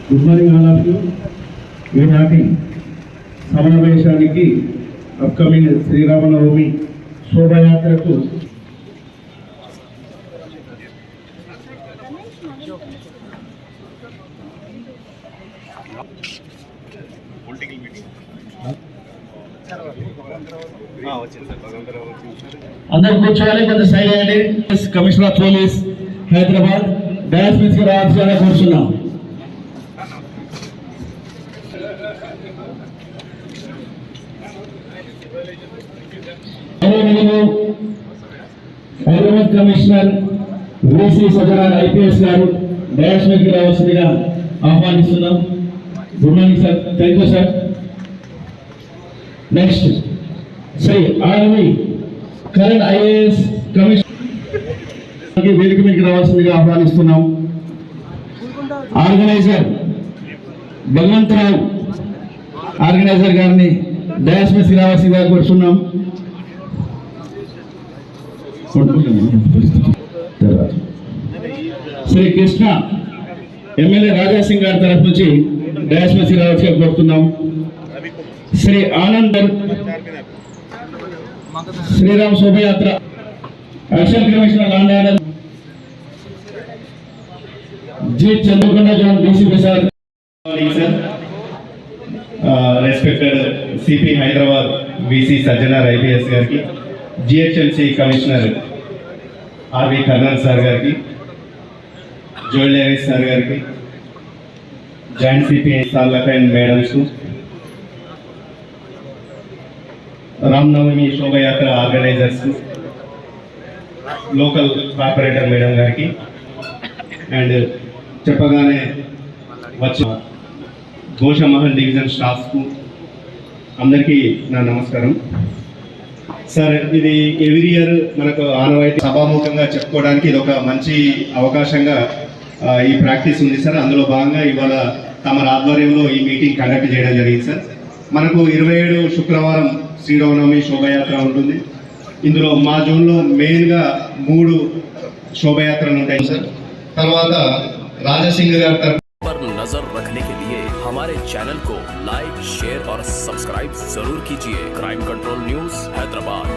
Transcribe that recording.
Good morning all of you. ఈనాటి సమావేశానికి upcoming Sri Rama Navami శోభయాత్రకు అందరూ కూర్చోవాలి, కొంత సైడ్ అయ్యండి. కమిషనర్ ఆఫ్ పోలీస్ హైదరాబాద్ డాష్ మిస్ రావాల్సిందిగా కూర్చున్నాం. Hyderabad commissioner VC Sajjanar IPS గారు డాష్ మిస్ రావాల్సిందిగా ఆహ్వానిస్తున్నాం. Good morning sir. Thank you sir. Next Shri R V Karan IAS commissioner వేదిక మీదకి రావాల్సిందిగా ఆహ్వానిస్తున్నాం. ఆర్గనైజర్ భగవంతరావు ఆర్గనైజర్ గారిని డాష్ మిస్ రావాల్సిందిగా కోరుతున్నాం. శ్రీ కృష్ణ ఎమ్మెల్యే రాజాసింగ్ గారి తరఫు నుంచి డాష్ మిస్ రావాల్సిందిగా కోరుతున్నాం. శ్రీ ఆనంద్ శ్రీరామ్ శోభయాత్ర additional commissioner law and order G Chandrakonda zone DCP sir. Respected CP Hyderabad VC Sajjanar IPS గారికి, GHMC commissioner RV Karnan sir గారికి, జోయల్ డేవిస్ సార్ గారికి, జాయింట్ సిపి సార్లకు అండ్ మేడమ్స్, రామ్నవమి శోభయాత్ర ఆర్గనైజర్స్, లోకల్ కార్పొరేటర్ మేడం గారికి అండ్ చెప్పగానే వచ్చి గోషమహల్ డివిజన్ స్టాఫ్కు అందరికీ నా నమస్కారం. సార్, ఇది ఎవ్రీ ఇయర్ మనకు ఆనవాయితీ సభాముఖంగా చెప్పుకోవడానికి ఇది ఒక మంచి అవకాశంగా ఈ ప్రాక్టీస్ ఉంది సార్. అందులో భాగంగా ఇవాళ తమ ఆధ్వర్యంలో ఈ మీటింగ్ కండక్ట్ చేయడం జరిగింది సార్. మనకు 27 శుక్రవారం శ్రీరామనవమి శోభయాత్ర ఉంటుంది. ఇందులో మా జోన్లో మెయిన్గా 3 శోభయాత్రలు ఉంటాయి సార్. తర్వాత రాజసింగ్ గారి पर नजर रखने के लिए हमारे चैनल को लाइक, शेयर और सब्सक्राइब जरूर कीजिए। Crime control news Hyderabad.